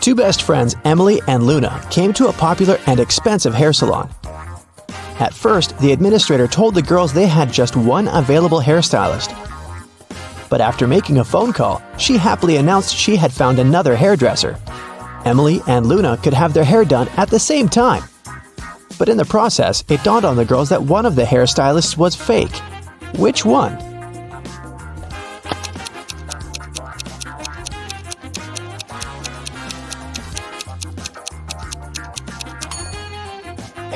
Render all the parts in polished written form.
Two best friends, Emily and Luna, came to a popular and expensive hair salon. At first, the administrator told the girls they had just one available hairstylist. But after making a phone call, she happily announced she had found another hairdresser. Emily and Luna could have their hair done at the same time. But in the process, it dawned on the girls that one of the hairstylists was fake. Which one?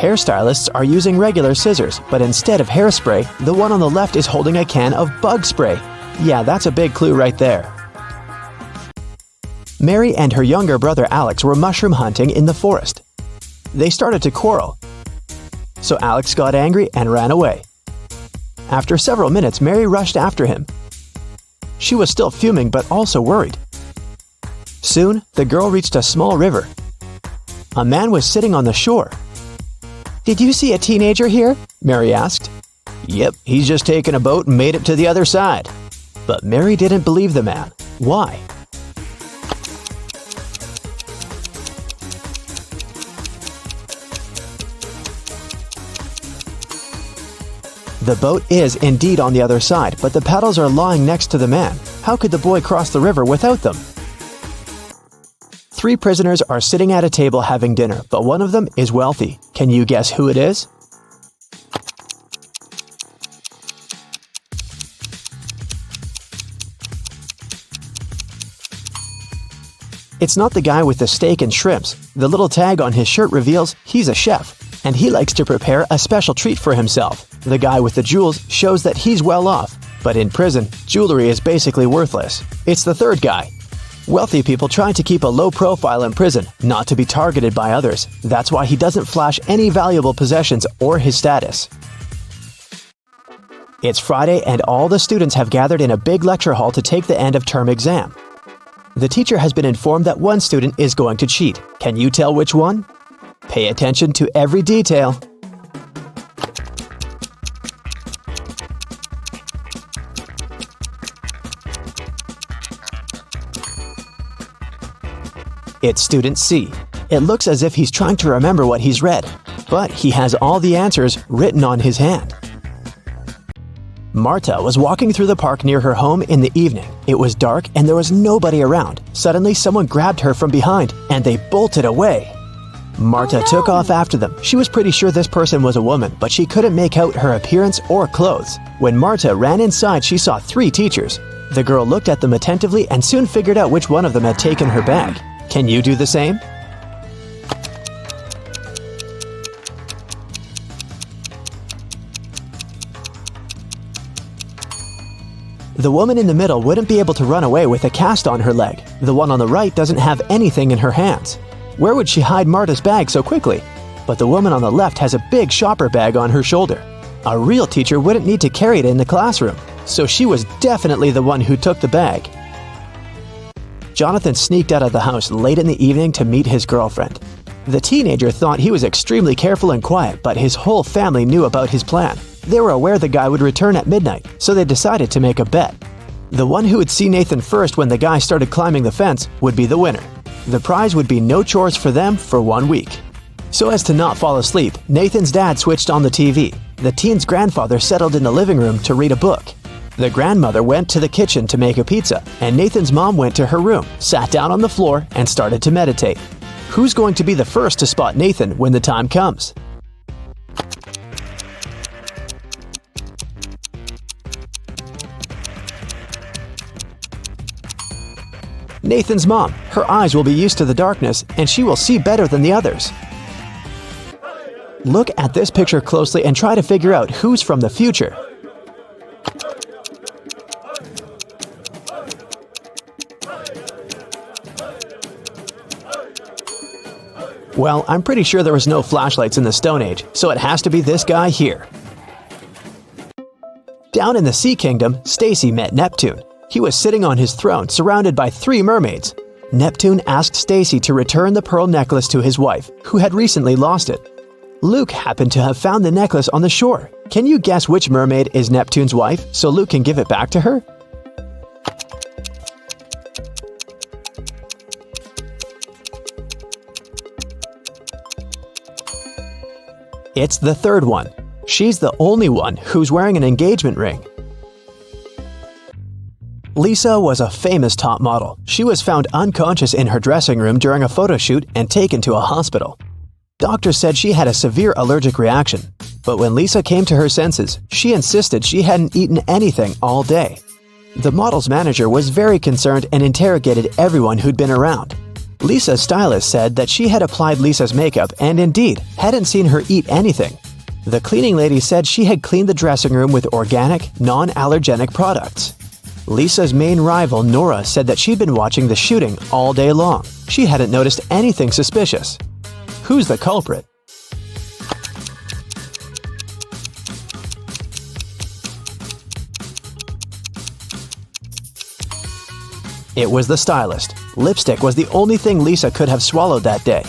Hairstylists are using regular scissors, but instead of hairspray, the one on the left is holding a can of bug spray. Yeah, that's a big clue right there. Mary and her younger brother Alex were mushroom hunting in the forest. They started to quarrel, so Alex got angry and ran away. After several minutes, Mary rushed after him. She was still fuming but also worried. Soon, the girl reached a small river. A man was sitting on the shore. "Did you see a teenager here?" Mary asked. "Yep, he's just taken a boat and made it to the other side." But Mary didn't believe the man. Why? The boat is indeed on the other side, but the paddles are lying next to the man. How could the boy cross the river without them? Three prisoners are sitting at a table having dinner, but one of them is wealthy. Can you guess who it is? It's not the guy with the steak and shrimps. The little tag on his shirt reveals he's a chef, and he likes to prepare a special treat for himself. The guy with the jewels shows that he's well off, but in prison, jewelry is basically worthless. It's the third guy. Wealthy people try to keep a low profile in prison, not to be targeted by others. That's why he doesn't flash any valuable possessions or his status. It's Friday and all the students have gathered in a big lecture hall to take the end of term exam. The teacher has been informed that one student is going to cheat. Can you tell which one? Pay attention to every detail. It's student C. It looks as if he's trying to remember what he's read, but he has all the answers written on his hand. Marta was walking through the park near her home in the evening. It was dark and there was nobody around. Suddenly, someone grabbed her from behind and they bolted away. Marta took off after them. She was pretty sure this person was a woman, but she couldn't make out her appearance or clothes. When Marta ran inside, she saw three teachers. The girl looked at them attentively and soon figured out which one of them had taken her bag. Can you do the same? The woman in the middle wouldn't be able to run away with a cast on her leg. The one on the right doesn't have anything in her hands. Where would she hide Marta's bag so quickly? But the woman on the left has a big shopper bag on her shoulder. A real teacher wouldn't need to carry it in the classroom, so she was definitely the one who took the bag. Jonathan sneaked out of the house late in the evening to meet his girlfriend. The teenager thought he was extremely careful and quiet, but his whole family knew about his plan. They were aware the guy would return at midnight, so they decided to make a bet. The one who would see Nathan first when the guy started climbing the fence would be the winner. The prize would be no chores for them for 1 week. So as to not fall asleep, Nathan's dad switched on the TV. The teen's grandfather settled in the living room to read a book. The grandmother went to the kitchen to make a pizza, and Nathan's mom went to her room, sat down on the floor, and started to meditate. Who's going to be the first to spot Nathan when the time comes? Nathan's mom. Her eyes will be used to the darkness, and she will see better than the others. Look at this picture closely and try to figure out who's from the future. Well, I'm pretty sure there was no flashlights in the Stone Age, so it has to be this guy here. Down in the Sea Kingdom, Stacy met Neptune. He was sitting on his throne, surrounded by 3 mermaids. Neptune asked Stacy to return the pearl necklace to his wife, who had recently lost it. Luke happened to have found the necklace on the shore. Can you guess which mermaid is Neptune's wife, so Luke can give it back to her? It's the third one. She's the only one who's wearing an engagement ring. Lisa was a famous top model. She was found unconscious in her dressing room during a photo shoot and taken to a hospital. Doctors said she had a severe allergic reaction, but when Lisa came to her senses, she insisted she hadn't eaten anything all day. The model's manager was very concerned and interrogated everyone who'd been around. Lisa's stylist said that she had applied Lisa's makeup and indeed hadn't seen her eat anything. The cleaning lady said she had cleaned the dressing room with organic, non-allergenic products. Lisa's main rival, Nora, said that she'd been watching the shooting all day long. She hadn't noticed anything suspicious. Who's the culprit? It was the stylist. Lipstick was the only thing Lisa could have swallowed that day.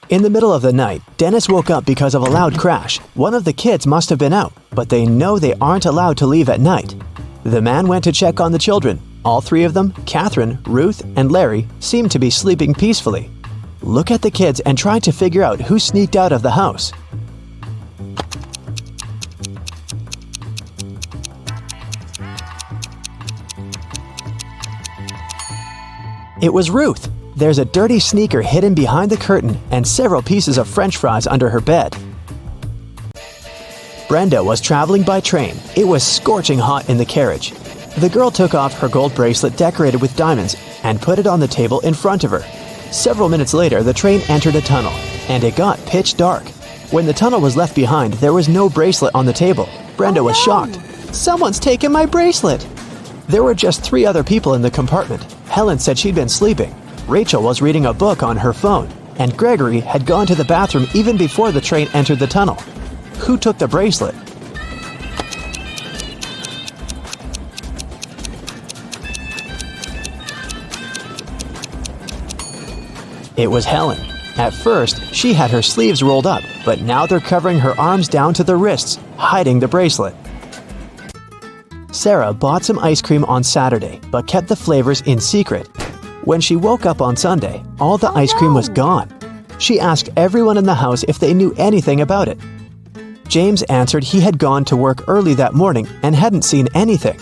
In the middle of the night, Dennis woke up because of a loud crash. One of the kids must have been out, but they know they aren't allowed to leave at night. The man went to check on the children. All three of them, Catherine, Ruth, and Larry, seemed to be sleeping peacefully. Look at the kids and try to figure out who sneaked out of the house. It was Ruth. There's a dirty sneaker hidden behind the curtain and several pieces of French fries under her bed. Brenda was traveling by train. It was scorching hot in the carriage. The girl took off her gold bracelet decorated with diamonds and put it on the table in front of her. Several minutes later, the train entered a tunnel, and it got pitch dark. When the tunnel was left behind, there was no bracelet on the table. Brenda was shocked. "Someone's taken my bracelet!" There were just 3 other people in the compartment. Helen said she'd been sleeping. Rachel was reading a book on her phone, and Gregory had gone to the bathroom even before the train entered the tunnel. Who took the bracelet? It was Helen. At first, she had her sleeves rolled up, but now they're covering her arms down to the wrists, hiding the bracelet. Sarah bought some ice cream on Saturday, but kept the flavors in secret. When she woke up on Sunday, all the ice cream was gone. She asked everyone in the house if they knew anything about it. James answered he had gone to work early that morning and hadn't seen anything.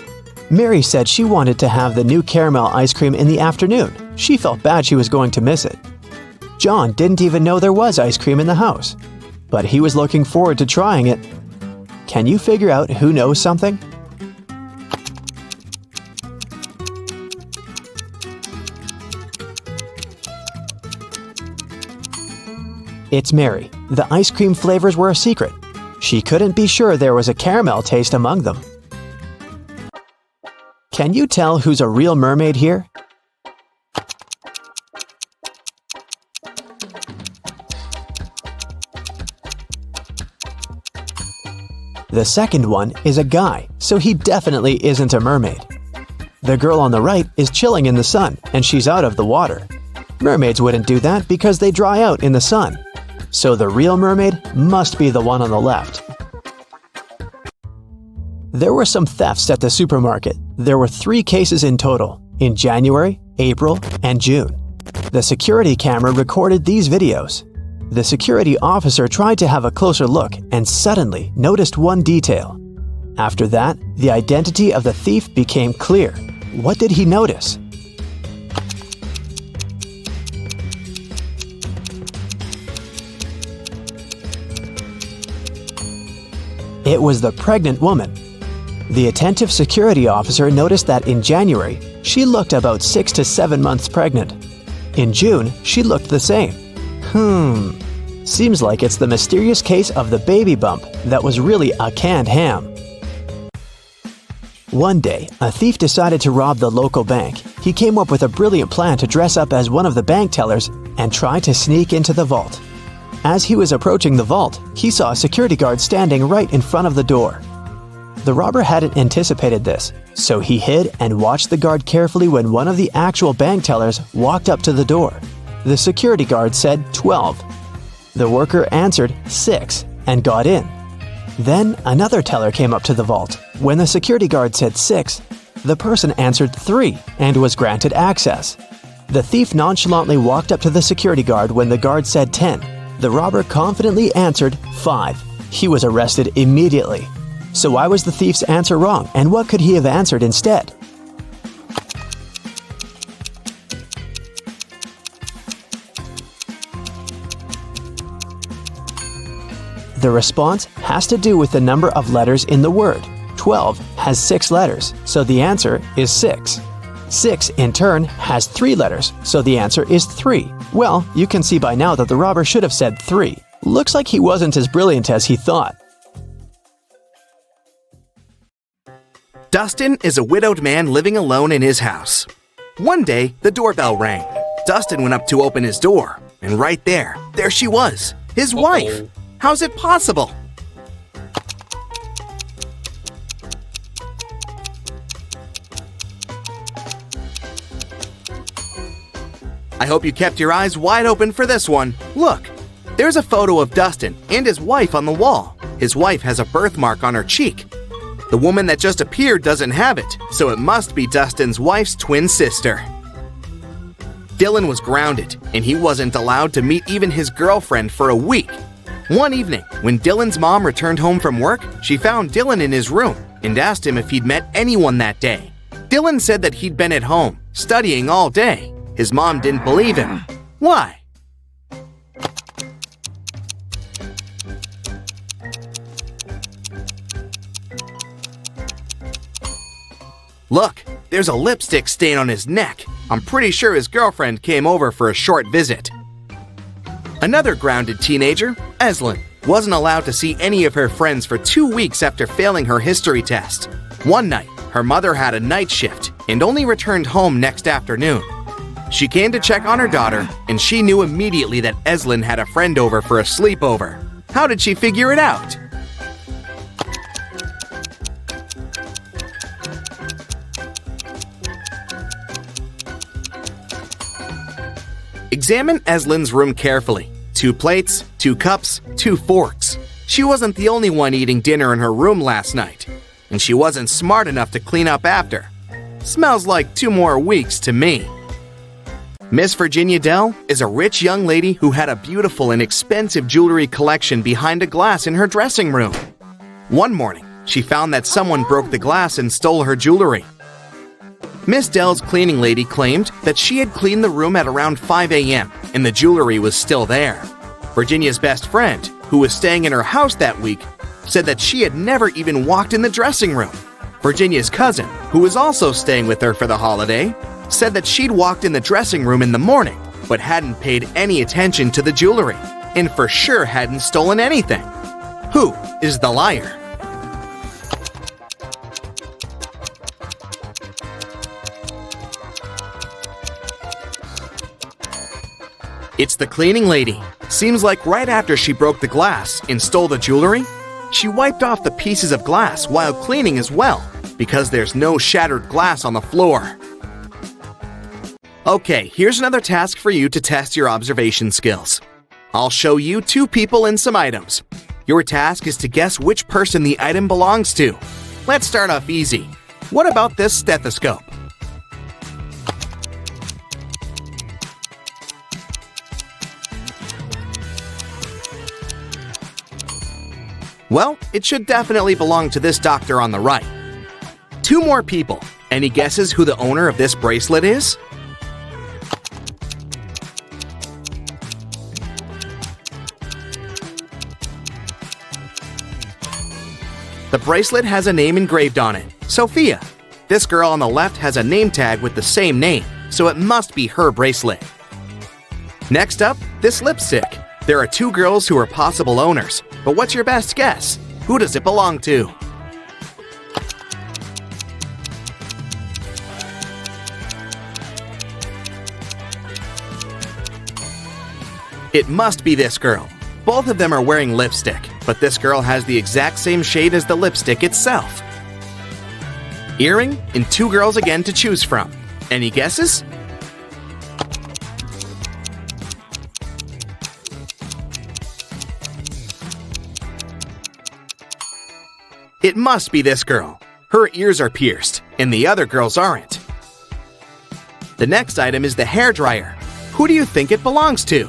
Mary said she wanted to have the new caramel ice cream in the afternoon. She felt bad she was going to miss it. John didn't even know there was ice cream in the house, but he was looking forward to trying it. Can you figure out who knows something? It's Mary. The ice cream flavors were a secret. She couldn't be sure there was a caramel taste among them. Can you tell who's a real mermaid here? The second one is a guy, so he definitely isn't a mermaid. The girl on the right is chilling in the sun, and she's out of the water. Mermaids wouldn't do that because they dry out in the sun. So the real mermaid must be the one on the left. There were some thefts at the supermarket. There were 3 cases in total, in January, April, and June. The security camera recorded these videos. The security officer tried to have a closer look and suddenly noticed one detail. After that, the identity of the thief became clear. What did he notice? It was the pregnant woman. The attentive security officer noticed that in January, she looked about 6 to 7 months pregnant. In June, she looked the same. Seems like it's the mysterious case of the baby bump that was really a canned ham. One day, a thief decided to rob the local bank. He came up with a brilliant plan to dress up as one of the bank tellers and try to sneak into the vault. As he was approaching the vault, he saw a security guard standing right in front of the door. The robber hadn't anticipated this, so he hid and watched the guard carefully when one of the actual bank tellers walked up to the door. The security guard said 12. The worker answered 6 and got in. Then another teller came up to the vault. When the security guard said 6, the person answered 3 and was granted access. The thief nonchalantly walked up to the security guard when the guard said 10. The robber confidently answered 5. He was arrested immediately. So why was the thief's answer wrong, and what could he have answered instead? The response has to do with the number of letters in the word. 12 has 6 letters, so the answer is 6. 6, in turn, has 3 letters, so the answer is 3. Well, you can see by now that the robber should have said 3. Looks like he wasn't as brilliant as he thought. Dustin is a widowed man living alone in his house. One day, the doorbell rang. Dustin went up to open his door, and right there she was, his wife. How's it possible? I hope you kept your eyes wide open for this one. Look, there's a photo of Dustin and his wife on the wall. His wife has a birthmark on her cheek. The woman that just appeared doesn't have it, so it must be Dustin's wife's twin sister. Dylan was grounded, and he wasn't allowed to meet even his girlfriend for a week. One evening, when Dylan's mom returned home from work, she found Dylan in his room and asked him if he'd met anyone that day. Dylan said that he'd been at home, studying all day. His mom didn't believe him. Why? Look, there's a lipstick stain on his neck. I'm pretty sure his girlfriend came over for a short visit. Another grounded teenager, Eslyn, wasn't allowed to see any of her friends for 2 weeks after failing her history test. One night, her mother had a night shift and only returned home next afternoon. She came to check on her daughter, and she knew immediately that Eslyn had a friend over for a sleepover. How did she figure it out? Examine Eslyn's room carefully. 2 plates, 2 cups, 2 forks. She wasn't the only one eating dinner in her room last night, and she wasn't smart enough to clean up after. Smells like 2 more weeks to me. Miss Virginia Dell is a rich young lady who had a beautiful and expensive jewelry collection behind a glass in her dressing room. One morning, she found that someone broke the glass and stole her jewelry. Miss Dell's cleaning lady claimed that she had cleaned the room at around 5 a.m. and the jewelry was still there. Virginia's best friend, who was staying in her house that week, said that she had never even walked in the dressing room. Virginia's cousin, who was also staying with her for the holiday, said that she'd walked in the dressing room in the morning, but hadn't paid any attention to the jewelry, and for sure hadn't stolen anything. Who is the liar? It's the cleaning lady. Seems like right after she broke the glass and stole the jewelry, she wiped off the pieces of glass while cleaning as well, because there's no shattered glass on the floor. Okay, here's another task for you to test your observation skills. I'll show you 2 people and some items. Your task is to guess which person the item belongs to. Let's start off easy. What about this stethoscope? Well, it should definitely belong to this doctor on the right. 2 more people. Any guesses who the owner of this bracelet is? The bracelet has a name engraved on it, Sophia. This girl on the left has a name tag with the same name, so it must be her bracelet. Next up, this lipstick. There are 2 girls who are possible owners, but what's your best guess? Who does it belong to? It must be this girl. Both of them are wearing lipstick, but this girl has the exact same shade as the lipstick itself. Earring and 2 girls again to choose from. Any guesses? It must be this girl. Her ears are pierced, and the other girls aren't. The next item is the hairdryer. Who do you think it belongs to?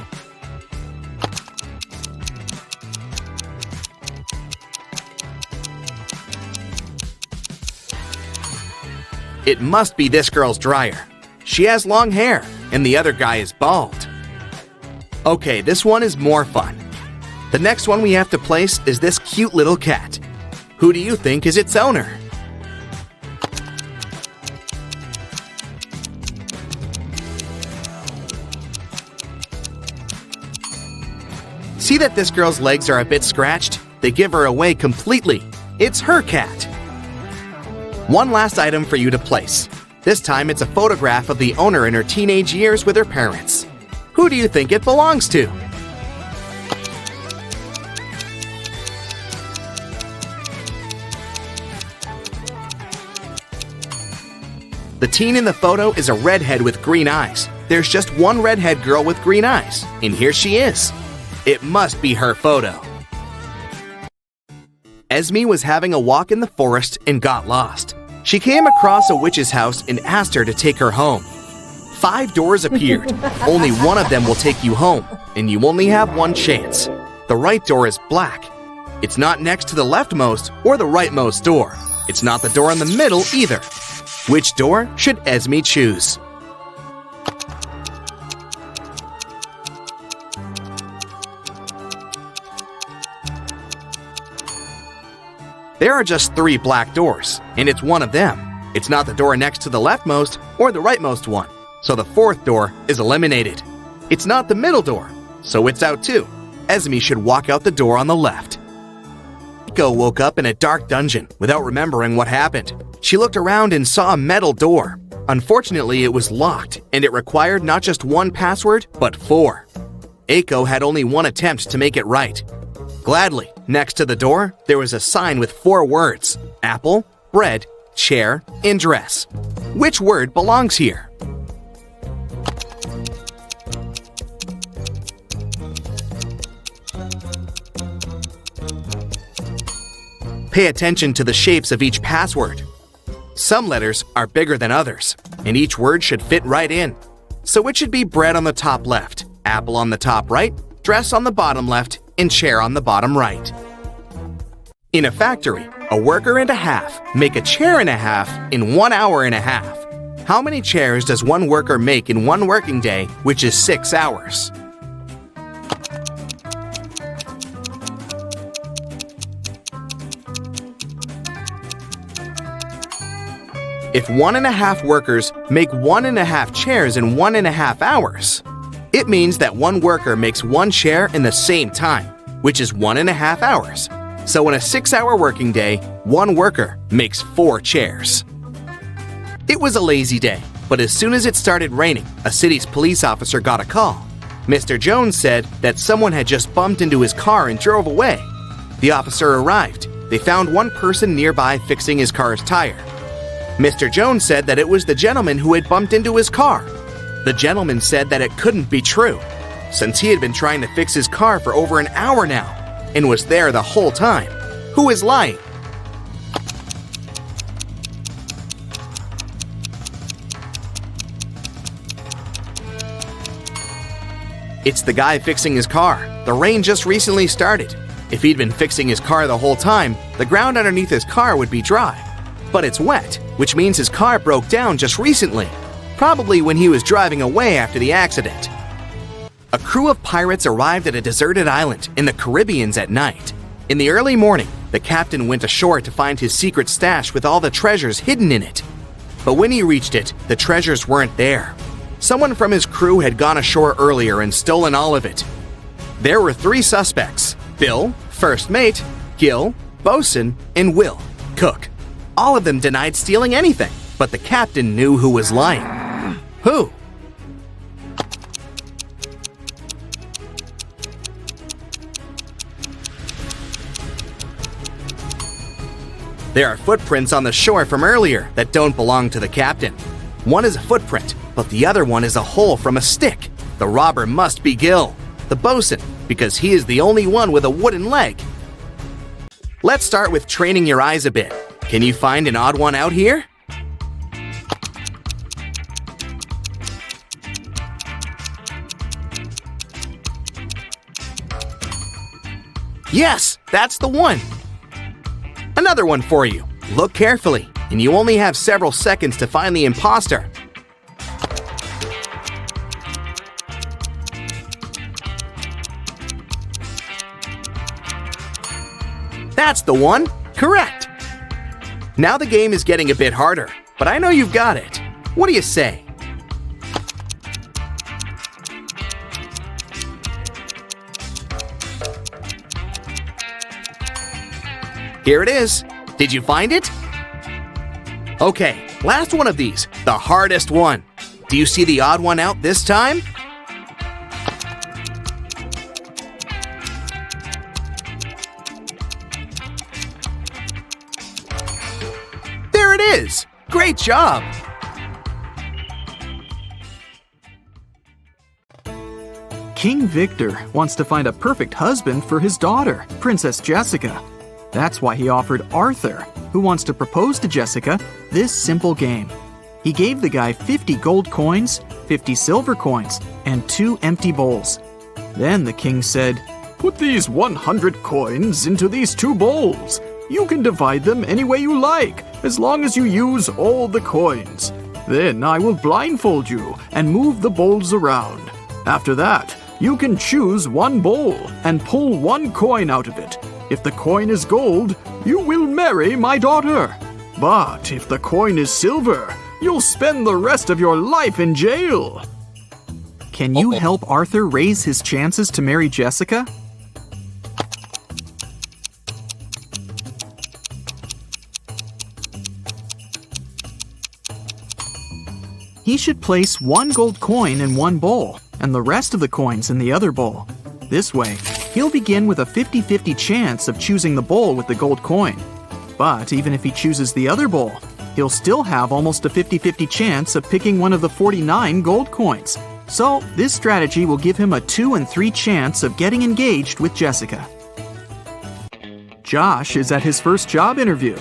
It must be this girl's dryer. She has long hair, and the other guy is bald. Okay, this one is more fun. The next one we have to place is this cute little cat. Who do you think is its owner? See that this girl's legs are a bit scratched? They give her away completely. It's her cat. One last item for you to place. This time it's a photograph of the owner in her teenage years with her parents. Who do you think it belongs to? The teen in the photo is a redhead with green eyes. There's just one redhead girl with green eyes, and here she is. It must be her photo. Esme was having a walk in the forest and got lost. She came across a witch's house and asked her to take her home. 5 doors appeared. Only one of them will take you home, and you only have one chance. The right door is black. It's not next to the leftmost or the rightmost door. It's not the door in the middle either. Which door should Esme choose? There are just 3 black doors, and it's one of them. It's not the door next to the leftmost or the rightmost one, so the 4th door is eliminated. It's not the middle door, so it's out too. Esme should walk out the door on the left. Eiko woke up in a dark dungeon without remembering what happened. She looked around and saw a metal door. Unfortunately, it was locked, and it required not just 1 password, but 4. Eiko had only 1 attempt to make it right. Gladly, next to the door, there was a sign with 4 words: apple, bread, chair, and dress. Which word belongs here? Pay attention to the shapes of each password. Some letters are bigger than others, and each word should fit right in. So it should be bread on the top left, apple on the top right, dress on the bottom left, and chair on the bottom right. In a factory, a worker and a half make a chair and a half in 1 hour and a half. How many chairs does one worker make in 1 working day, which is 6 hours? If 1½ workers make 1½ chairs in 1½ hours, it means that one worker makes 1 chair in the same time, which is 1½ hours. So in a 6-hour working day, one worker makes 4 chairs. It was a lazy day, but as soon as it started raining, a city's police officer got a call. Mr. Jones said that someone had just bumped into his car and drove away. The officer arrived. They found one person nearby fixing his car's tire. Mr. Jones said that it was the gentleman who had bumped into his car. The gentleman said that it couldn't be true, since he had been trying to fix his car for over an hour now, and was there the whole time. Who is lying? It's the guy fixing his car. The rain just recently started. If he'd been fixing his car the whole time, the ground underneath his car would be dry. But it's wet, which means his car broke down just recently, probably when he was driving away after the accident. A crew of pirates arrived at a deserted island in the Caribbean at night. In the early morning, the captain went ashore to find his secret stash with all the treasures hidden in it. But when he reached it, the treasures weren't there. Someone from his crew had gone ashore earlier and stolen all of it. There were 3 suspects: Bill, first mate, Gil, bosun, and Will, cook. All of them denied stealing anything, but the captain knew who was lying. Who? There are footprints on the shore from earlier that don't belong to the captain. One is a footprint, but the other one is a hole from a stick. The robber must be Gil, the bosun, because he is the only one with a wooden leg. Let's start with training your eyes a bit. Can you find an odd one out here? Yes, that's the one. Another one for you. Look carefully. and you only have several seconds to find the imposter. That's the one! Correct! Now the game is getting a bit harder, but I know you've got it. What do you say? Here it is. Did you find it? Okay, last one of these, the hardest one. Do you see the odd one out this time? There it is! Great job! King Victor wants to find a perfect husband for his daughter, Princess Jessica. That's why he offered Arthur, who wants to propose to Jessica, this simple game. He gave the guy 50 gold coins, 50 silver coins, and 2 empty bowls. Then the king said, "Put these 100 coins into these 2 bowls. You can divide them any way you like, as long as you use all the coins. Then I will blindfold you and move the bowls around. After that, you can choose one bowl and pull 1 coin out of it. If the coin is gold, you will marry my daughter. But if the coin is silver, you'll spend the rest of your life in jail." Can you help Arthur raise his chances to marry Jessica? He should place 1 gold coin in 1 bowl and the rest of the coins in the other bowl. This way, he'll begin with a 50-50 chance of choosing the bowl with the gold coin. But even if he chooses the other bowl, he'll still have almost a 50-50 chance of picking one of the 49 gold coins. So this strategy will give him a 2 and 3 chance of getting engaged with Jessica. Josh is at his first job interview.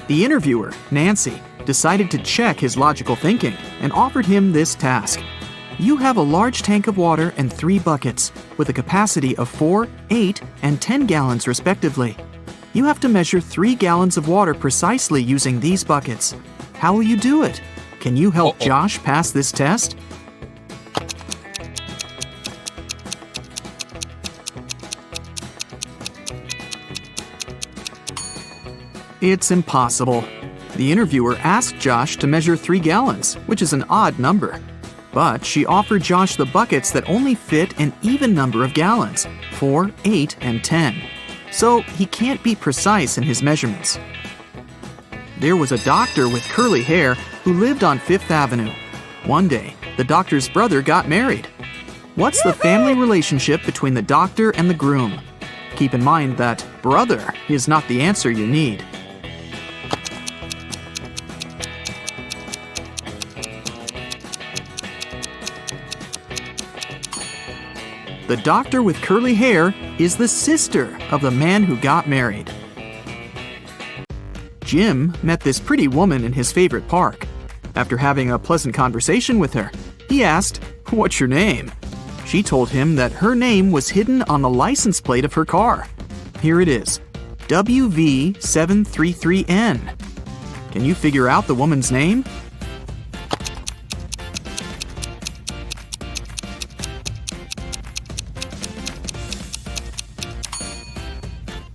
The interviewer, Nancy, decided to check his logical thinking and offered him this task. You have a large tank of water and 3 buckets with a capacity of 4, 8, and 10 gallons respectively. You have to measure 3 gallons of water precisely using these buckets. How will you do it? Can you help Josh pass this test? It's impossible. The interviewer asked Josh to measure 3 gallons, which is an odd number. But she offered Josh the buckets that only fit an even number of gallons, 4, 8, and 10. So he can't be precise in his measurements. There was a doctor with curly hair who lived on 5th Avenue. One day, the doctor's brother got married. What's the family relationship between the doctor and the groom? Keep in mind that brother is not the answer you need. The doctor with curly hair is the sister of the man who got married. Jim met this pretty woman in his favorite park. After having a pleasant conversation with her, he asked, "What's your name?" She told him that her name was hidden on the license plate of her car. Here it is, WV733N. Can you figure out the woman's name?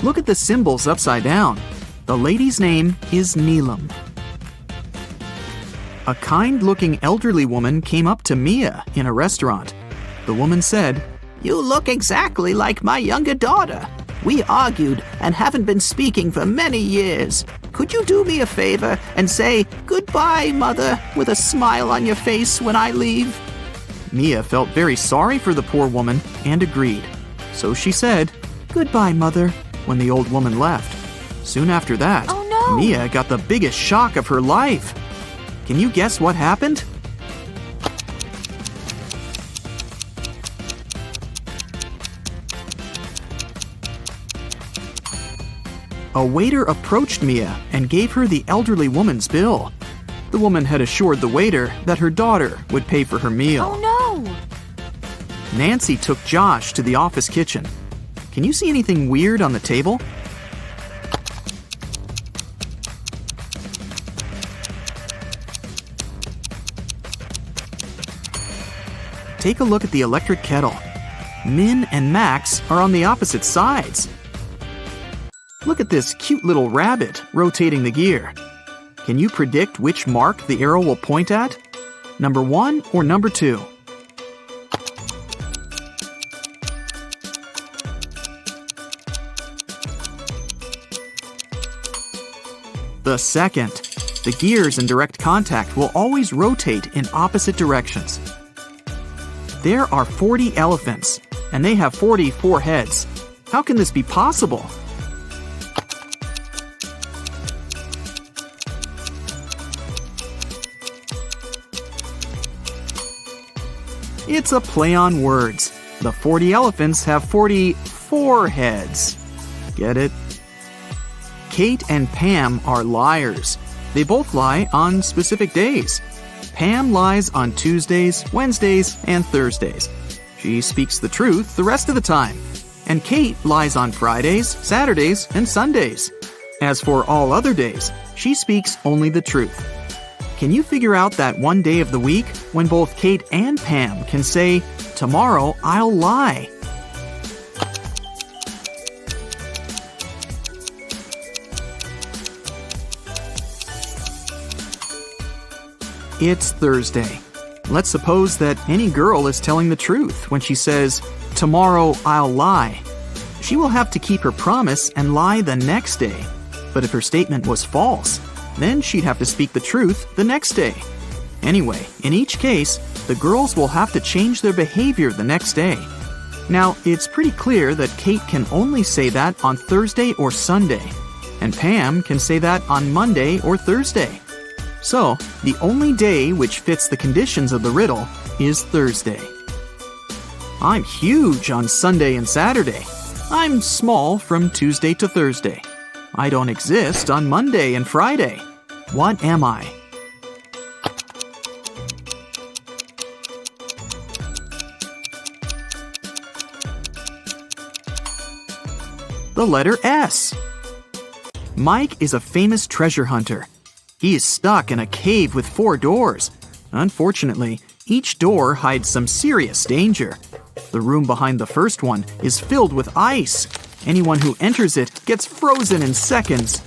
Look at the symbols upside down. The lady's name is Neelam. A kind-looking elderly woman came up to Mia in a restaurant. The woman said, "You look exactly like my younger daughter. We argued and haven't been speaking for many years. Could you do me a favor and say, 'Goodbye, Mother,' with a smile on your face when I leave?" Mia felt very sorry for the poor woman and agreed. So she said, "Goodbye, Mother," when the old woman left. Soon after that, Mia got the biggest shock of her life. Can you guess what happened? A waiter approached Mia and gave her the elderly woman's bill. The woman had assured the waiter that her daughter would pay for her meal. Oh no! Nancy took Josh to the office kitchen. Can you see anything weird on the table? take a look at the electric kettle. Min and Max are on the opposite sides. Look at this cute little rabbit rotating the gear. Can you predict which mark the arrow will point at? Number 1 or number 2? The second. The gears in direct contact will always rotate in opposite directions. There are 40 elephants, and they have 44 heads. How can this be possible? It's a play on words. The 40 elephants have 44 heads. Get it? Kate and Pam are liars. They both lie on specific days. Pam lies on Tuesdays, Wednesdays, and Thursdays. She speaks the truth the rest of the time. And Kate lies on Fridays, Saturdays, and Sundays. As for all other days, she speaks only the truth. Can you figure out that one day of the week when both Kate and Pam can say, "Tomorrow I'll lie"? It's Thursday. Let's suppose that any girl is telling the truth when she says, "Tomorrow I'll lie." She will have to keep her promise and lie the next day. But if her statement was false, then she'd have to speak the truth the next day. Anyway, in each case, the girls will have to change their behavior the next day. Now, it's pretty clear that Kate can only say that on Thursday or Sunday, and Pam can say that on Monday or Thursday. So, the only day which fits the conditions of the riddle is Thursday. I'm huge on Sunday and Saturday. I'm small from Tuesday to Thursday. I don't exist on Monday and Friday. What am I? The letter S. Mike is a famous treasure hunter. He is stuck in a cave with 4 doors. Unfortunately, each door hides some serious danger. The room behind the first one is filled with ice. Anyone who enters it gets frozen in seconds.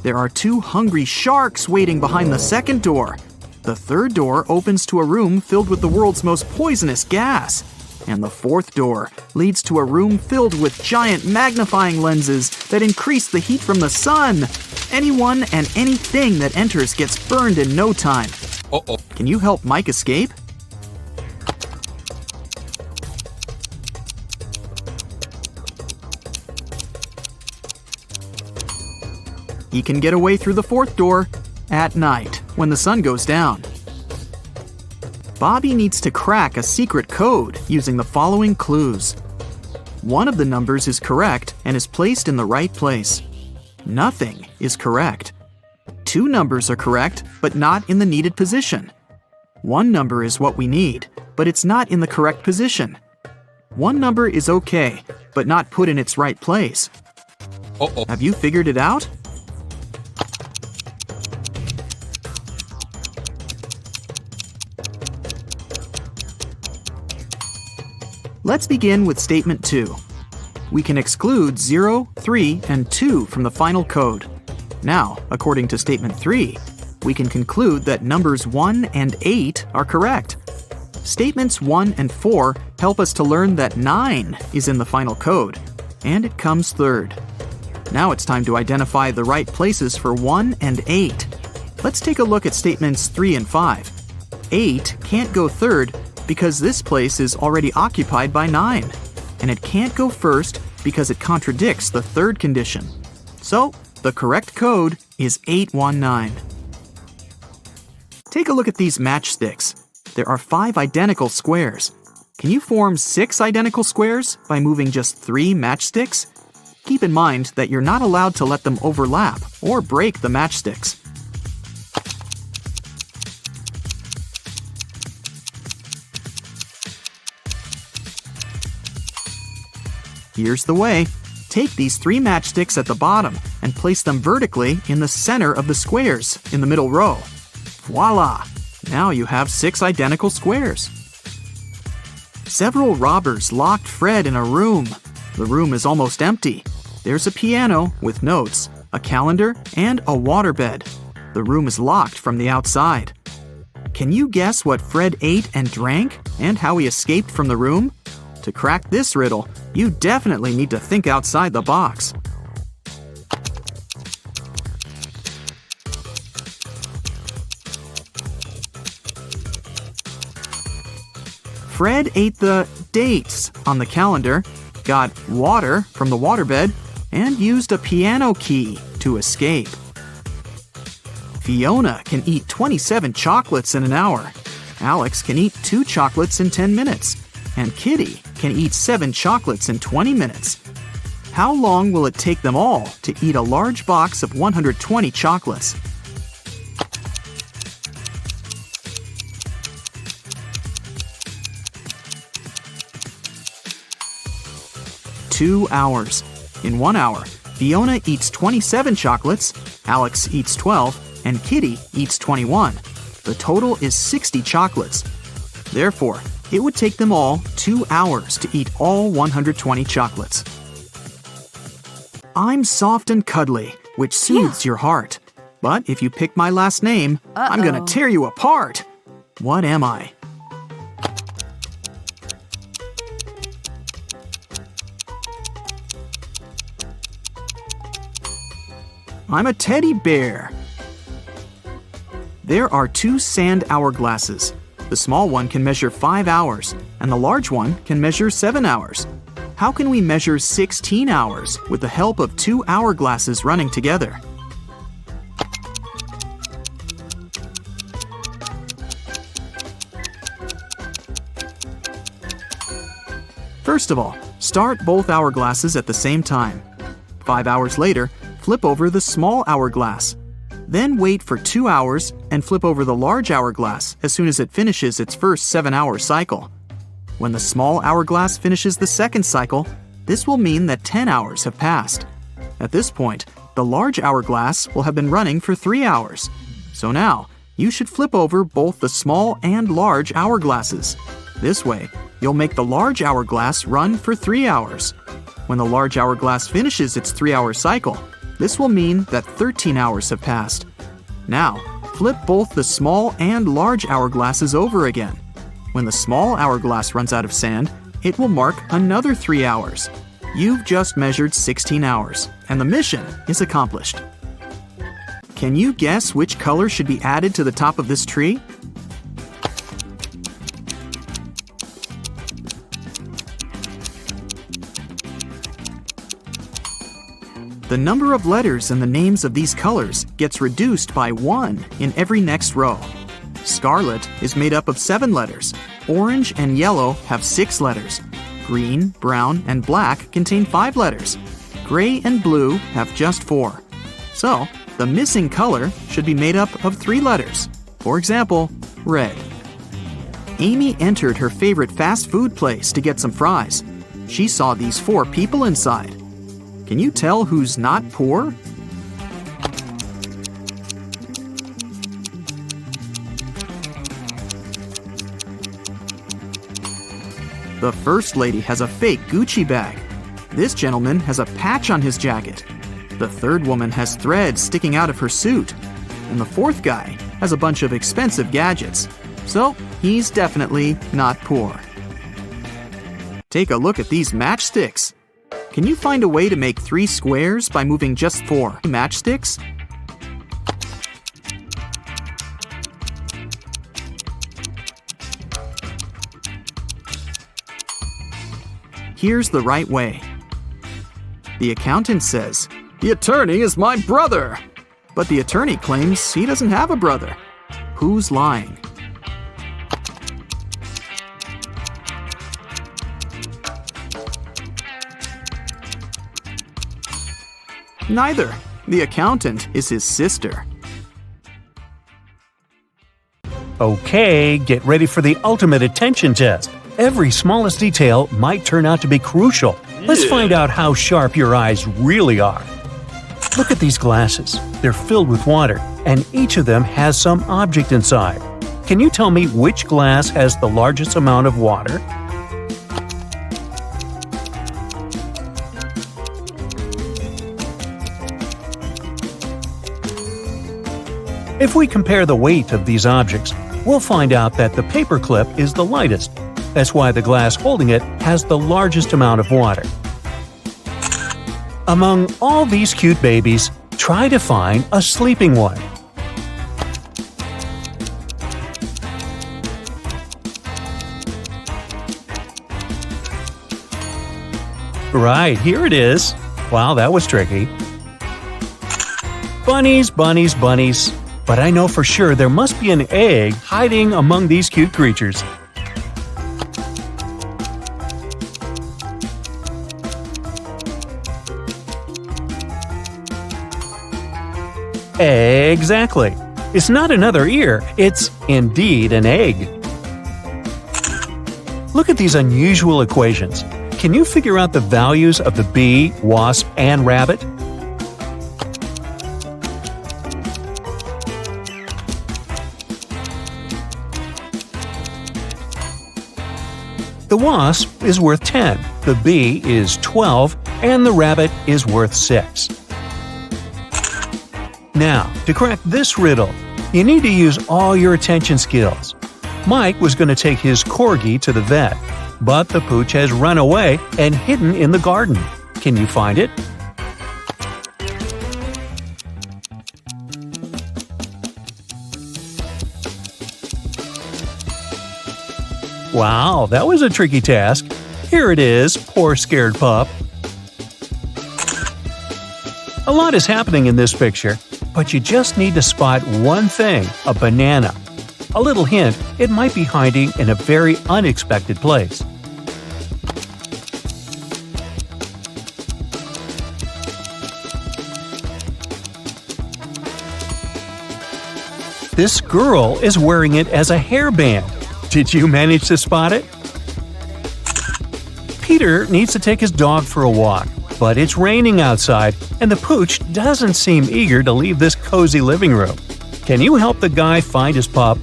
There are 2 hungry sharks waiting behind the second door. The third door opens to a room filled with the world's most poisonous gas. And the fourth door leads to a room filled with giant magnifying lenses that increase the heat from the sun. Anyone and anything that enters gets burned in no time. Uh-oh. Can you help Mike escape? He can get away through the fourth door at night when the sun goes down. Bobby needs to crack a secret code using the following clues. One of the numbers is correct and is placed in the right place. Nothing is correct. 2 numbers are correct, but not in the needed position. 1 number is what we need, but it's not in the correct position. 1 number is okay, but not put in its right place. Uh-oh. Have you figured it out? Let's begin with statement 2. We can exclude 0, 3, and 2 from the final code. Now, according to statement 3, we can conclude that numbers 1 and 8 are correct. Statements 1 and 4 help us to learn that 9 is in the final code, and it comes third. Now it's time to identify the right places for 1 and 8. Let's take a look at statements 3 and 5. 8 can't go third because this place is already occupied by 9, and it can't go first because it contradicts the third condition. So, the correct code is 819. Take a look at these matchsticks. There are 5 identical squares. Can you form 6 identical squares by moving just 3 matchsticks? Keep in mind that you're not allowed to let them overlap or break the matchsticks. Here's the way. Take these 3 matchsticks at the bottom and place them vertically in the center of the squares in the middle row. Voila! Now you have 6 identical squares. Several robbers locked Fred in a room. The room is almost empty. There's a piano with notes, a calendar, and a waterbed. The room is locked from the outside. Can you guess what Fred ate and drank, and how he escaped from the room? To crack this riddle, you definitely need to think outside the box. Fred ate the dates on the calendar, got water from the waterbed, and used a piano key to escape. Fiona can eat 27 chocolates in an hour. Alex can eat 2 chocolates in 10 minutes. And Kitty can eat 7 chocolates in 20 minutes. How long will it take them all to eat a large box of 120 chocolates? Two hours. In 1 hour, Fiona eats 27 chocolates, Alex eats 12, and Kitty eats 21. The total is 60 chocolates. Therefore, it would take them all 2 hours to eat all 120 chocolates. I'm soft and cuddly, which soothes your heart. But if you pick my last name, I'm gonna tear you apart. What am I? I'm a teddy bear. There are 2 sand hourglasses. The small one can measure 5 hours, and the large one can measure 7 hours. How can we measure 16 hours with the help of 2 hourglasses running together? First of all, start both hourglasses at the same time. 5 hours later, flip over the small hourglass. Then wait for 2 hours and flip over the large hourglass as soon as it finishes its first 7-hour cycle. When the small hourglass finishes the second cycle, this will mean that 10 hours have passed. At this point, the large hourglass will have been running for 3 hours. So now, you should flip over both the small and large hourglasses. This way, you'll make the large hourglass run for 3 hours. When the large hourglass finishes its 3-hour cycle, this will mean that 13 hours have passed. Now, flip both the small and large hourglasses over again. When the small hourglass runs out of sand, it will mark another 3 hours. You've just measured 16 hours, and the mission is accomplished. Can you guess which color should be added to the top of this tree? The number of letters in the names of these colors gets reduced by 1 in every next row. Scarlet is made up of 7 letters. Orange and yellow have 6 letters. Green, brown, and black contain 5 letters. Gray and blue have just 4. So, the missing color should be made up of 3 letters. For example, red. Amy entered her favorite fast food place to get some fries. She saw these 4 people inside. Can you tell who's not poor? The first lady has a fake Gucci bag. This gentleman has a patch on his jacket. The third woman has threads sticking out of her suit. And the fourth guy has a bunch of expensive gadgets. So, he's definitely not poor. Take a look at these matchsticks. Can you find a way to make 3 squares by moving just 4 matchsticks? Here's the right way. The accountant says, "The attorney is my brother!" But the attorney claims he doesn't have a brother. Who's lying? Neither. The accountant is his sister. Okay, get ready for the ultimate attention test. Every smallest detail might turn out to be crucial. Let's find out how sharp your eyes really are. Look at these glasses. They're filled with water, and each of them has some object inside. Can you tell me which glass has the largest amount of water? If we compare the weight of these objects, we'll find out that the paperclip is the lightest. That's why the glass holding it has the largest amount of water. Among all these cute babies, try to find a sleeping one. Right, here it is. Wow, that was tricky. Bunnies, bunnies, bunnies. But I know for sure there must be an egg hiding among these cute creatures. Exactly. It's not another ear, it's indeed an egg. Look at these unusual equations. Can you figure out the values of the bee, wasp, and rabbit? The wasp is worth 10, the bee is 12, and the rabbit is worth 6. Now, to crack this riddle, you need to use all your attention skills. Mike was going to take his corgi to the vet, but the pooch has run away and hidden in the garden. Can you find it? Wow, that was a tricky task. Here it is, poor scared pup. A lot is happening in this picture, but you just need to spot one thing, a banana. A little hint, it might be hiding in a very unexpected place. This girl is wearing it as a hairband. Did you manage to spot it? Peter needs to take his dog for a walk, but it's raining outside and the pooch doesn't seem eager to leave this cozy living room. Can you help the guy find his pup?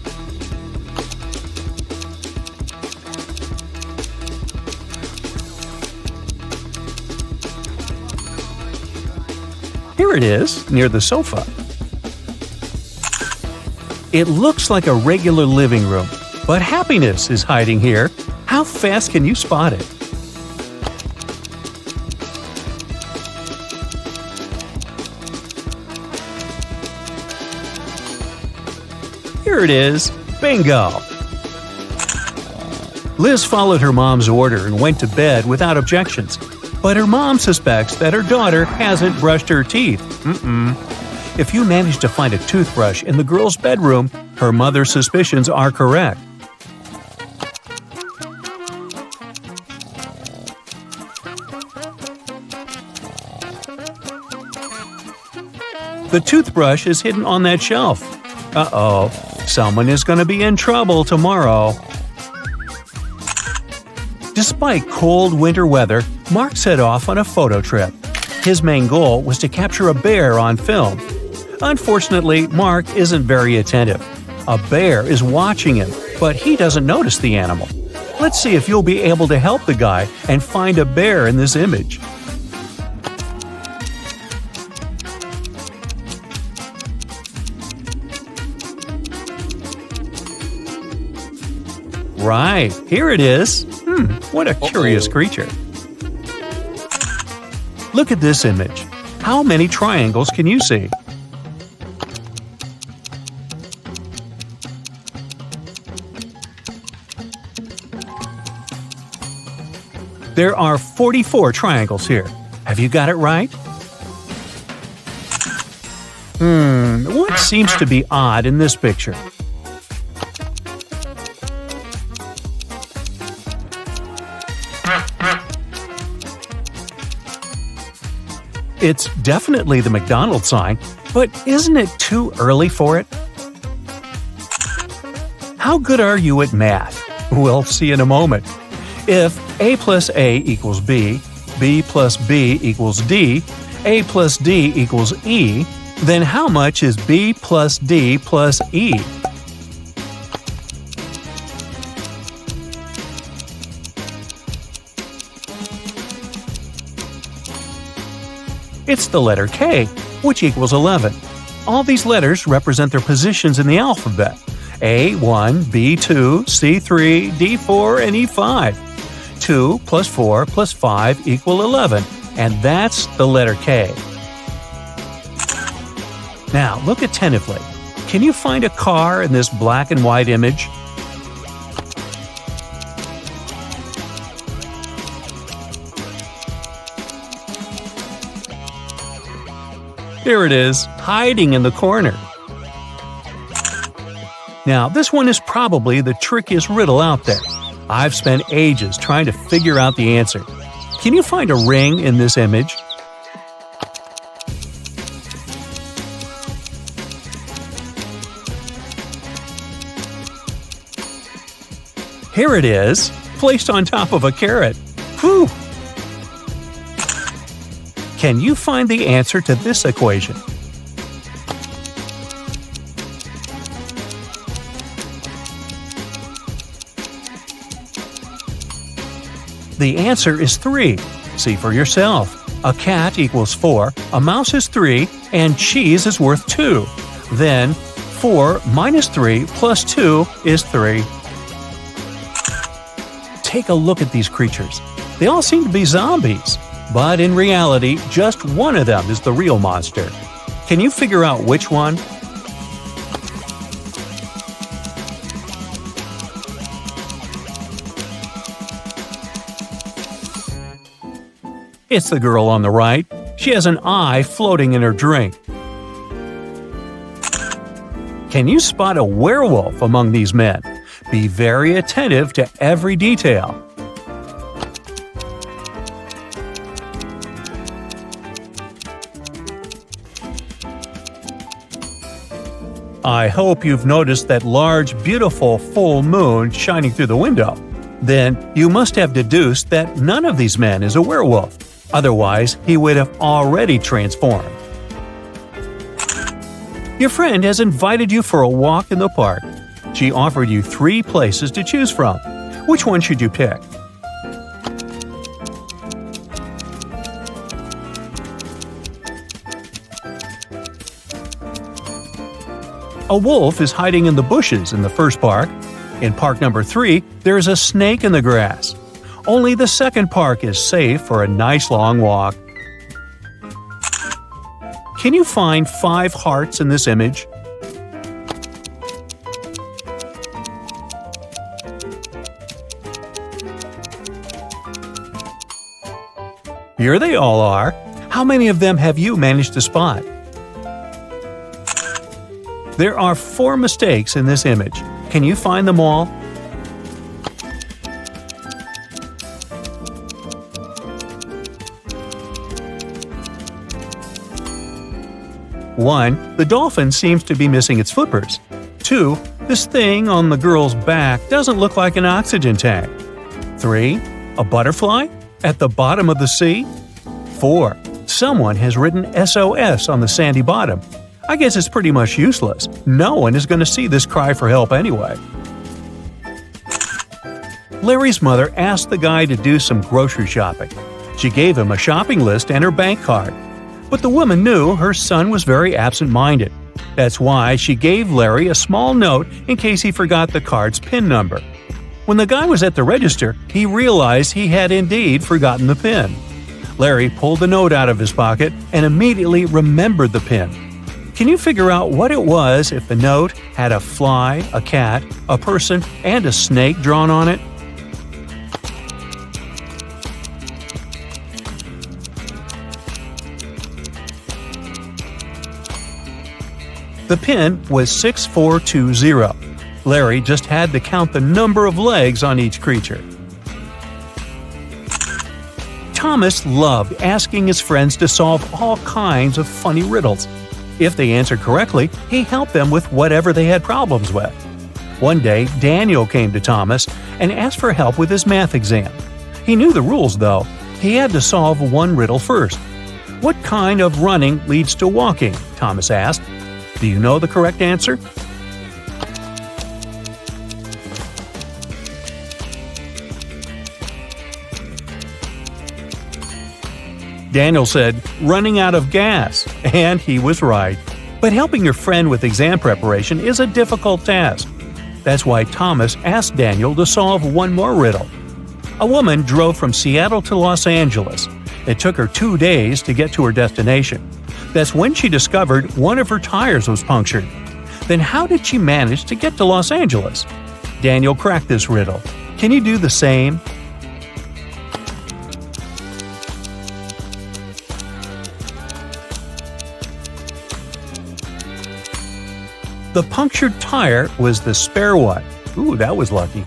Here it is, near the sofa. It looks like a regular living room, but happiness is hiding here. How fast can you spot it? Here it is. Bingo! Liz followed her mom's order and went to bed without objections, but her mom suspects that her daughter hasn't brushed her teeth. If you manage to find a toothbrush in the girl's bedroom, her mother's suspicions are correct. The toothbrush is hidden on that shelf. Uh-oh, someone is going to be in trouble tomorrow. Despite cold winter weather, Mark set off on a photo trip. His main goal was to capture a bear on film. Unfortunately, Mark isn't very attentive. A bear is watching him, but he doesn't notice the animal. Let's see if you'll be able to help the guy and find a bear in this image. Right, here it is. What a curious creature. Look at this image. How many triangles can you see? There are 44 triangles here. Have you got it right? What seems to be odd in this picture? It's definitely the McDonald's sign, but isn't it too early for it? How good are you at math? We'll see in a moment. If A plus A equals B, B plus B equals D, A plus D equals E, then how much is B plus D plus E? It's the letter K, which equals 11. All these letters represent their positions in the alphabet: A1, B2, C3, D4, and E5. 2 plus 4 plus 5 equal 11, and that's the letter K. Now, look attentively. Can you find a car in this black and white image? Here it is, hiding in the corner. Now, this one is probably the trickiest riddle out there. I've spent ages trying to figure out the answer. Can you find a ring in this image? Here it is, placed on top of a carrot. Whew! Can you find the answer to this equation? The answer is 3. See for yourself. A cat equals 4, a mouse is 3, and cheese is worth 2. Then, 4 minus 3 plus 2 is 3. Take a look at these creatures. They all seem to be zombies. But in reality, just one of them is the real monster. Can you figure out which one? It's the girl on the right. She has an eye floating in her drink. Can you spot a werewolf among these men? Be very attentive to every detail. I hope you've noticed that large, beautiful full moon shining through the window. Then you must have deduced that none of these men is a werewolf. Otherwise, he would have already transformed. Your friend has invited you for a walk in the park. She offered you 3 places to choose from. Which one should you pick? A wolf is hiding in the bushes in the first park. In park number 3, there is a snake in the grass. Only the second park is safe for a nice long walk. Can you find 5 hearts in this image? Here they all are. How many of them have you managed to spot? There are 4 mistakes in this image. Can you find them all? One, the dolphin seems to be missing its flippers. 2, this thing on the girl's back doesn't look like an oxygen tank. 3, a butterfly at the bottom of the sea. 4, someone has written SOS on the sandy bottom. I guess it's pretty much useless. No one is going to see this cry for help anyway. Larry's mother asked the guy to do some grocery shopping. She gave him a shopping list and her bank card. But the woman knew her son was very absent-minded. That's why she gave Larry a small note in case he forgot the card's PIN number. When the guy was at the register, he realized he had indeed forgotten the PIN. Larry pulled the note out of his pocket and immediately remembered the PIN. Can you figure out what it was if the note had a fly, a cat, a person, and a snake drawn on it? The PIN was 6420. Larry just had to count the number of legs on each creature. Thomas loved asking his friends to solve all kinds of funny riddles. If they answered correctly, he helped them with whatever they had problems with. One day, Daniel came to Thomas and asked for help with his math exam. He knew the rules, though. He had to solve one riddle first. What kind of running leads to walking? Thomas asked. Do you know the correct answer? Daniel said, running out of gas, and he was right. But helping your friend with exam preparation is a difficult task. That's why Thomas asked Daniel to solve one more riddle. A woman drove from Seattle to Los Angeles. It took her 2 days to get to her destination. That's when she discovered one of her tires was punctured. Then how did she manage to get to Los Angeles? Daniel cracked this riddle. Can you do the same? The punctured tire was the spare one. Ooh, that was lucky.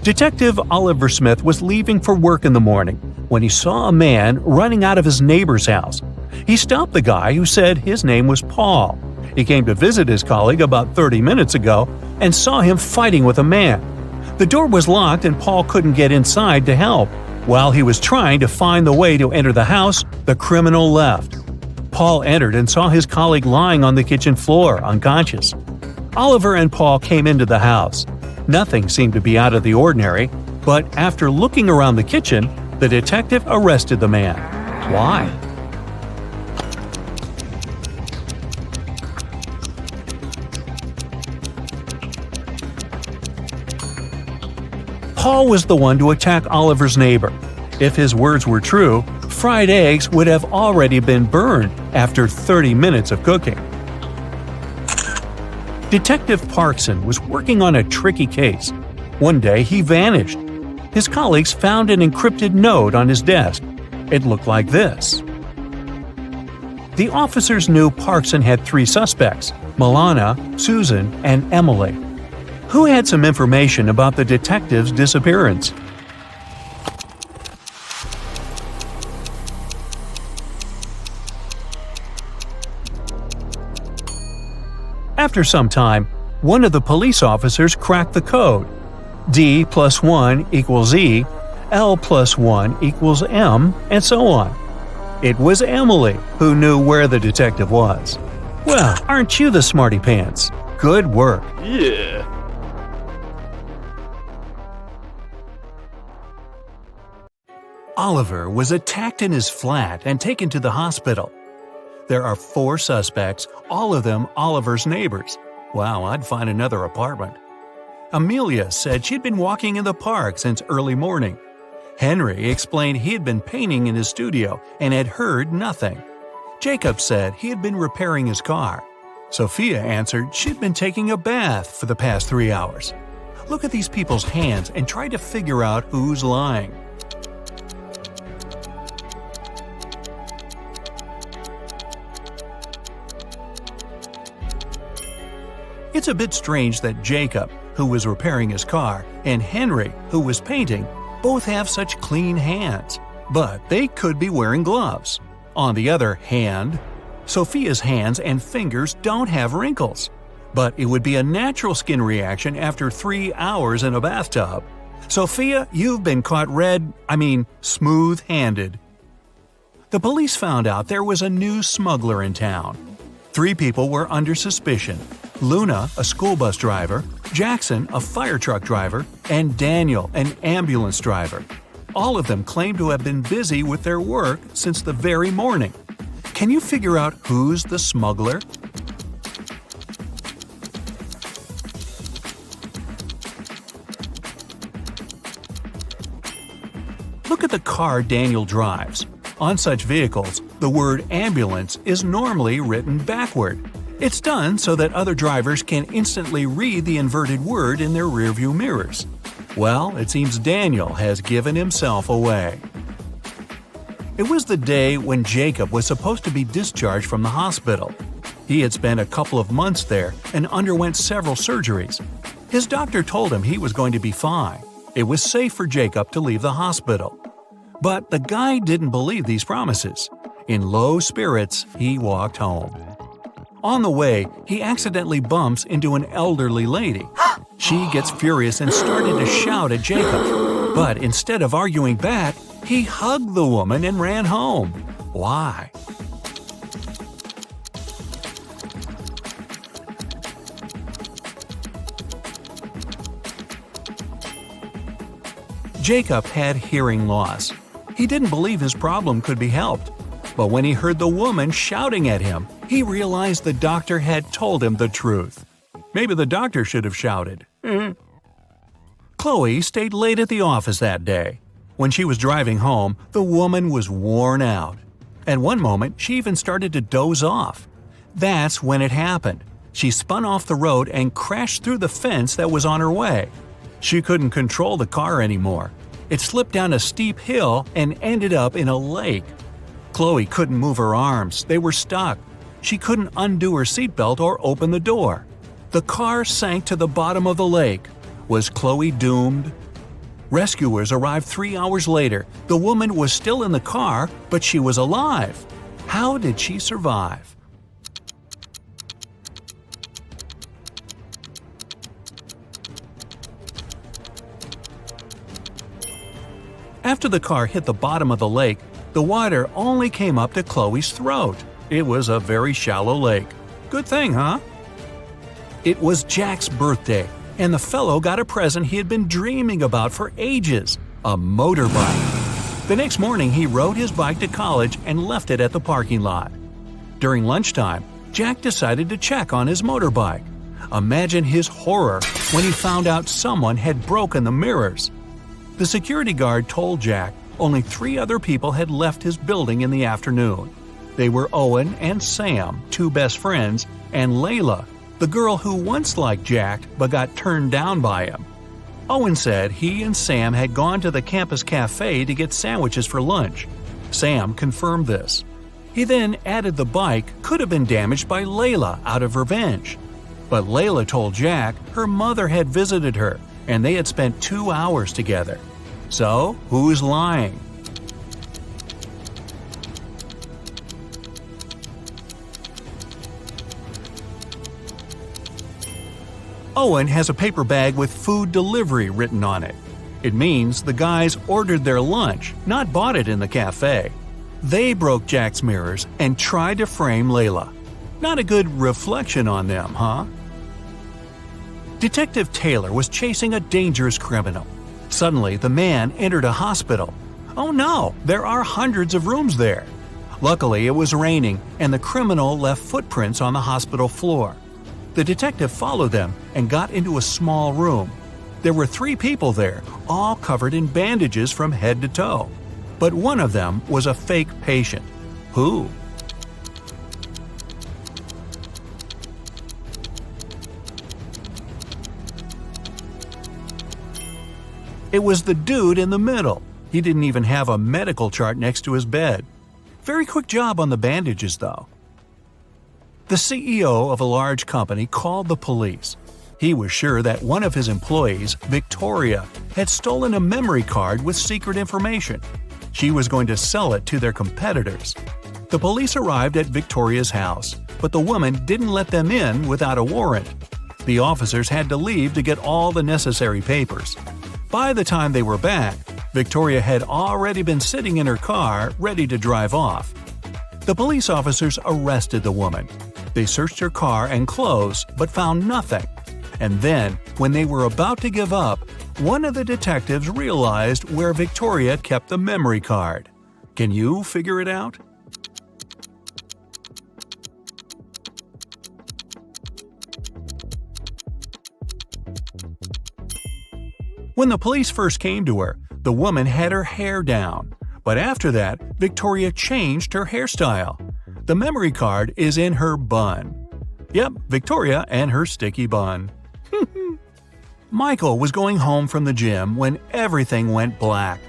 Detective Oliver Smith was leaving for work in the morning when he saw a man running out of his neighbor's house. He stopped the guy who said his name was Paul. He came to visit his colleague about 30 minutes ago and saw him fighting with a man. The door was locked and Paul couldn't get inside to help. While he was trying to find the way to enter the house, the criminal left. Paul entered and saw his colleague lying on the kitchen floor, unconscious. Oliver and Paul came into the house. Nothing seemed to be out of the ordinary, but after looking around the kitchen, the detective arrested the man. Why? Paul was the one to attack Oliver's neighbor. If his words were true, fried eggs would have already been burned after 30 minutes of cooking. Detective Parkson was working on a tricky case. One day he vanished. His colleagues found an encrypted note on his desk. It looked like this. The officers knew Parkson had 3 suspects: Milana, Susan, and Emily, who had some information about the detective's disappearance. After some time, one of the police officers cracked the code. D plus 1 equals E, L plus 1 equals M, and so on. It was Emily who knew where the detective was. Well, aren't you the smarty pants? Good work. Yeah. Oliver was attacked in his flat and taken to the hospital. There are 4 suspects, all of them Oliver's neighbors. Wow, I'd find another apartment. Amelia said she'd been walking in the park since early morning. Henry explained he had been painting in his studio and had heard nothing. Jacob said he had been repairing his car. Sophia answered she'd been taking a bath for the past 3 hours. Look at these people's hands and try to figure out who's lying. It's a bit strange that Jacob, who was repairing his car, and Henry, who was painting, both have such clean hands. But they could be wearing gloves. On the other hand, Sophia's hands and fingers don't have wrinkles. But it would be a natural skin reaction after 3 hours in a bathtub. Sophia, you've been caught smooth-handed. The police found out there was a new smuggler in town. 3 people were under suspicion: Luna, a school bus driver, Jackson, a fire truck driver, and Daniel, an ambulance driver. All of them claimed to have been busy with their work since the very morning. Can you figure out who's the smuggler? Look at the car Daniel drives. On such vehicles, the word ambulance is normally written backward. It's done so that other drivers can instantly read the inverted word in their rearview mirrors. Well, it seems Daniel has given himself away. It was the day when Jacob was supposed to be discharged from the hospital. He had spent a couple of months there and underwent several surgeries. His doctor told him he was going to be fine. It was safe for Jacob to leave the hospital. But the guy didn't believe these promises. In low spirits, he walked home. On the way, he accidentally bumps into an elderly lady. She gets furious and started to shout at Jacob. But instead of arguing back, he hugged the woman and ran home. Why? Jacob had hearing loss. He didn't believe his problem could be helped. But when he heard the woman shouting at him, he realized the doctor had told him the truth. Maybe the doctor should have shouted. Chloe stayed late at the office that day. When she was driving home, the woman was worn out. At one moment, she even started to doze off. That's when it happened. She spun off the road and crashed through the fence that was on her way. She couldn't control the car anymore. It slipped down a steep hill and ended up in a lake. Chloe couldn't move her arms. They were stuck. She couldn't undo her seatbelt or open the door. The car sank to the bottom of the lake. Was Chloe doomed? Rescuers arrived 3 hours later. The woman was still in the car, but she was alive. How did she survive? After the car hit the bottom of the lake, the water only came up to Chloe's throat. It was a very shallow lake. Good thing, huh? It was Jack's birthday, and the fellow got a present he had been dreaming about for ages – a motorbike. The next morning, he rode his bike to college and left it at the parking lot. During lunchtime, Jack decided to check on his motorbike. Imagine his horror when he found out someone had broken the mirrors. The security guard told Jack only 3 other people had left his building in the afternoon. They were Owen and Sam, 2 best friends, and Layla, the girl who once liked Jack but got turned down by him. Owen said he and Sam had gone to the campus cafe to get sandwiches for lunch. Sam confirmed this. He then added the bike could have been damaged by Layla out of revenge. But Layla told Jack her mother had visited her and they had spent 2 hours together. So, who's lying? Owen has a paper bag with food delivery written on it. It means the guys ordered their lunch, not bought it in the cafe. They broke Jack's mirrors and tried to frame Layla. Not a good reflection on them, huh? Detective Taylor was chasing a dangerous criminal. Suddenly, the man entered a hospital. Oh no, there are hundreds of rooms there. Luckily, it was raining, and the criminal left footprints on the hospital floor. The detective followed them and got into a small room. There were 3 people there, all covered in bandages from head to toe. But one of them was a fake patient. Who? It was the dude in the middle. He didn't even have a medical chart next to his bed. Very quick job on the bandages, though. The CEO of a large company called the police. He was sure that one of his employees, Victoria, had stolen a memory card with secret information. She was going to sell it to their competitors. The police arrived at Victoria's house, but the woman didn't let them in without a warrant. The officers had to leave to get all the necessary papers. By the time they were back, Victoria had already been sitting in her car, ready to drive off. The police officers arrested the woman. They searched her car and clothes, but found nothing. And then, when they were about to give up, one of the detectives realized where Victoria kept the memory card. Can you figure it out? When the police first came to her, the woman had her hair down. But after that, Victoria changed her hairstyle. The memory card is in her bun. Yep, Victoria and her sticky bun. Michael was going home from the gym when everything went black.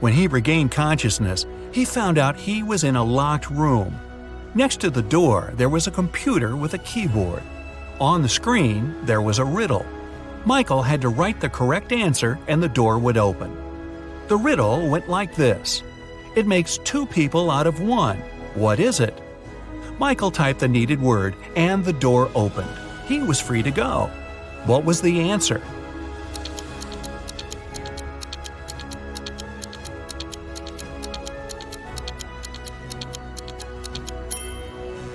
When he regained consciousness, he found out he was in a locked room. Next to the door, there was a computer with a keyboard. On the screen, there was a riddle. Michael had to write the correct answer and the door would open. The riddle went like this. It makes 2 people out of 1. What is it? Michael typed the needed word and the door opened. He was free to go. What was the answer?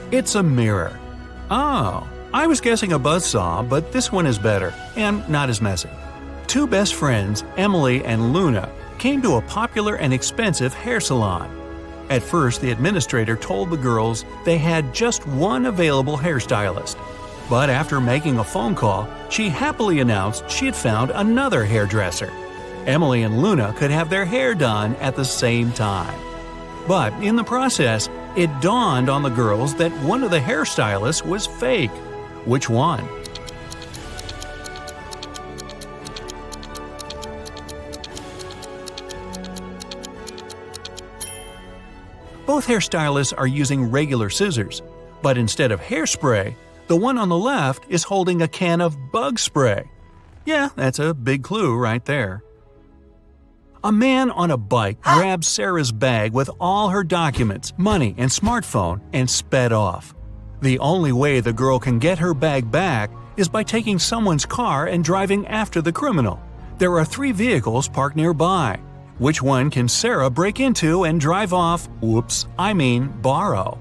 It's a mirror. Oh, I was guessing a buzzsaw, but this one is better and not as messy. 2 best friends, Emily and Luna, came to a popular and expensive hair salon. At first, the administrator told the girls they had just one available hairstylist. But after making a phone call, she happily announced she had found another hairdresser. Emily and Luna could have their hair done at the same time. But in the process, it dawned on the girls that one of the hairstylists was fake. Which one? Both hairstylists are using regular scissors, but instead of hairspray, the one on the left is holding a can of bug spray. Yeah, that's a big clue right there. A man on a bike grabbed Sarah's bag with all her documents, money, and smartphone and sped off. The only way the girl can get her bag back is by taking someone's car and driving after the criminal. There are 3 vehicles parked nearby. Which one can Sarah break into and drive off? Borrow.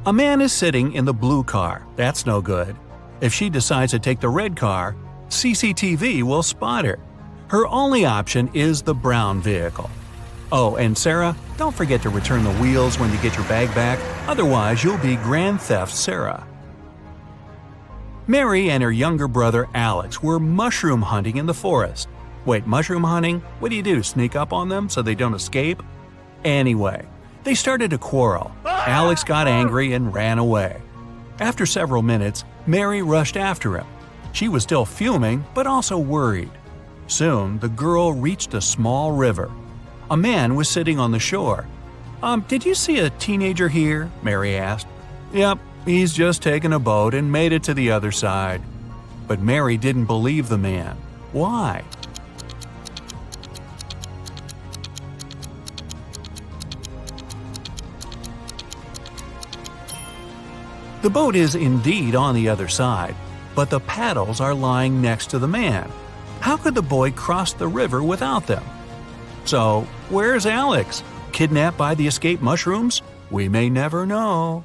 A man is sitting in the blue car. That's no good. If she decides to take the red car, CCTV will spot her. Her only option is the brown vehicle. Oh, and Sarah, don't forget to return the wheels when you get your bag back, otherwise you'll be Grand Theft Sarah. Mary and her younger brother Alex were mushroom hunting in the forest. Wait, mushroom hunting? What do? Sneak up on them so they don't escape? Anyway, they started to quarrel. Alex got angry and ran away. After several minutes, Mary rushed after him. She was still fuming, but also worried. Soon, the girl reached a small river. A man was sitting on the shore. Did you see a teenager here?" Mary asked. "Yep, he's just taken a boat and made it to the other side." But Mary didn't believe the man. Why? The boat is indeed on the other side, but the paddles are lying next to the man. How could the boy cross the river without them? So, where's Alex? Kidnapped by the escaped mushrooms? We may never know.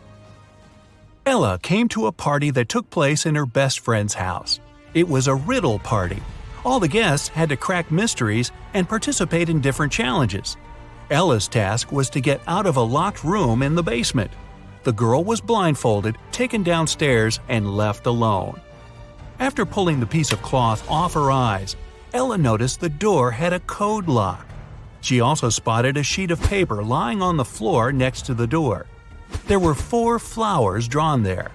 Ella came to a party that took place in her best friend's house. It was a riddle party. All the guests had to crack mysteries and participate in different challenges. Ella's task was to get out of a locked room in the basement. The girl was blindfolded, taken downstairs, and left alone. After pulling the piece of cloth off her eyes, Ella noticed the door had a code lock. She also spotted a sheet of paper lying on the floor next to the door. There were 4 flowers drawn there.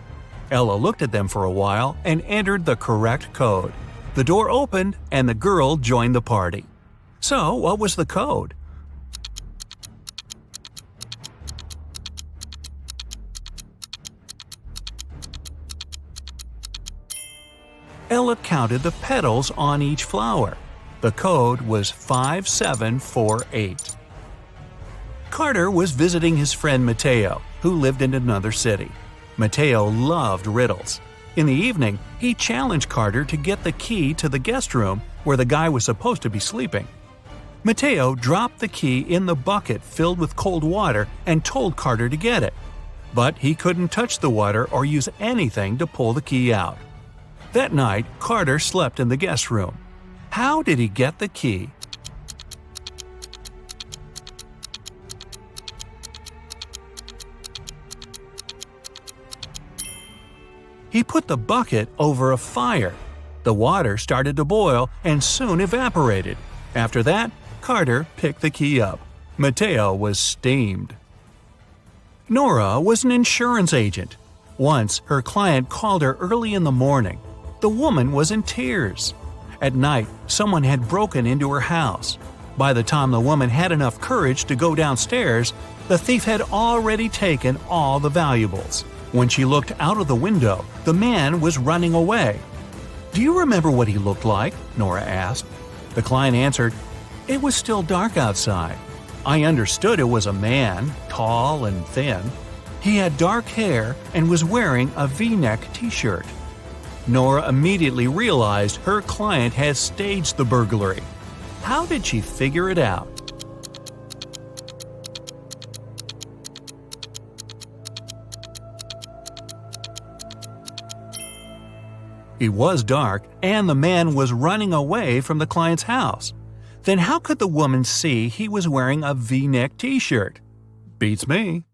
Ella looked at them for a while and entered the correct code. The door opened and the girl joined the party. So, what was the code? Ella counted the petals on each flower. The code was 5748. Carter was visiting his friend Mateo, who lived in another city. Mateo loved riddles. In the evening, he challenged Carter to get the key to the guest room where the guy was supposed to be sleeping. Mateo dropped the key in the bucket filled with cold water and told Carter to get it. But he couldn't touch the water or use anything to pull the key out. That night, Carter slept in the guest room. How did he get the key? He put the bucket over a fire. The water started to boil and soon evaporated. After that, Carter picked the key up. Mateo was steamed. Nora was an insurance agent. Once, her client called her early in the morning. The woman was in tears. At night, someone had broken into her house. By the time the woman had enough courage to go downstairs, the thief had already taken all the valuables. When she looked out of the window, the man was running away. "Do you remember what he looked like?" Nora asked. The client answered, "It was still dark outside. I understood it was a man, tall and thin. He had dark hair and was wearing a V-neck t-shirt." Nora immediately realized her client had staged the burglary. How did she figure it out? It was dark, and the man was running away from the client's house. Then how could the woman see he was wearing a V-neck t-shirt? Beats me.